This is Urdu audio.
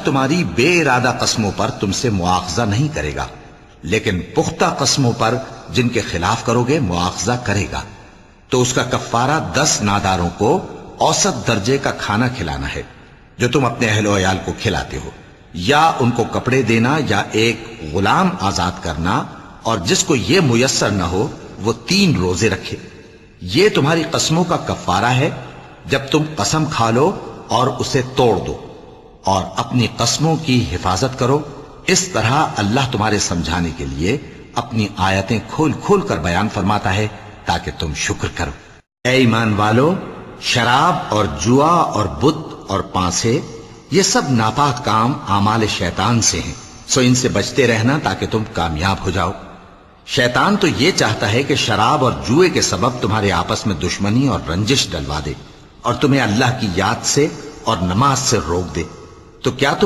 تمہاری بے ارادہ قسموں پر تم سے مواخذہ نہیں کرے گا، لیکن پختہ قسموں پر جن کے خلاف کرو گے مواخذہ کرے گا۔ تو اس کا کفارہ 10 ناداروں کو اوسط درجے کا کھانا کھلانا ہے جو تم اپنے اہل و عیال کو کھلاتے ہو، یا ان کو کپڑے دینا، یا ایک غلام آزاد کرنا، اور جس کو یہ میسر نہ ہو وہ 3 روزے رکھے۔ یہ تمہاری قسموں کا کفارہ ہے جب تم قسم کھا لو اور اسے توڑ دو، اور اپنی قسموں کی حفاظت کرو۔ اس طرح اللہ تمہارے سمجھانے کے لیے اپنی آیتیں کھول کھول کر بیان فرماتا ہے تاکہ تم شکر کرو۔ اے ایمان والو، شراب اور جوا اور بت اور پانسے یہ سب ناپاک کام اعمال شیطان سے ہیں، سو ان سے بچتے رہنا تاکہ تم کامیاب ہو جاؤ۔ شیطان تو یہ چاہتا ہے کہ شراب اور جوئے کے سبب تمہارے آپس میں دشمنی اور رنجش ڈلوا دے اور تمہیں اللہ کی یاد سے اور نماز سے روک دے۔ تو کیا تم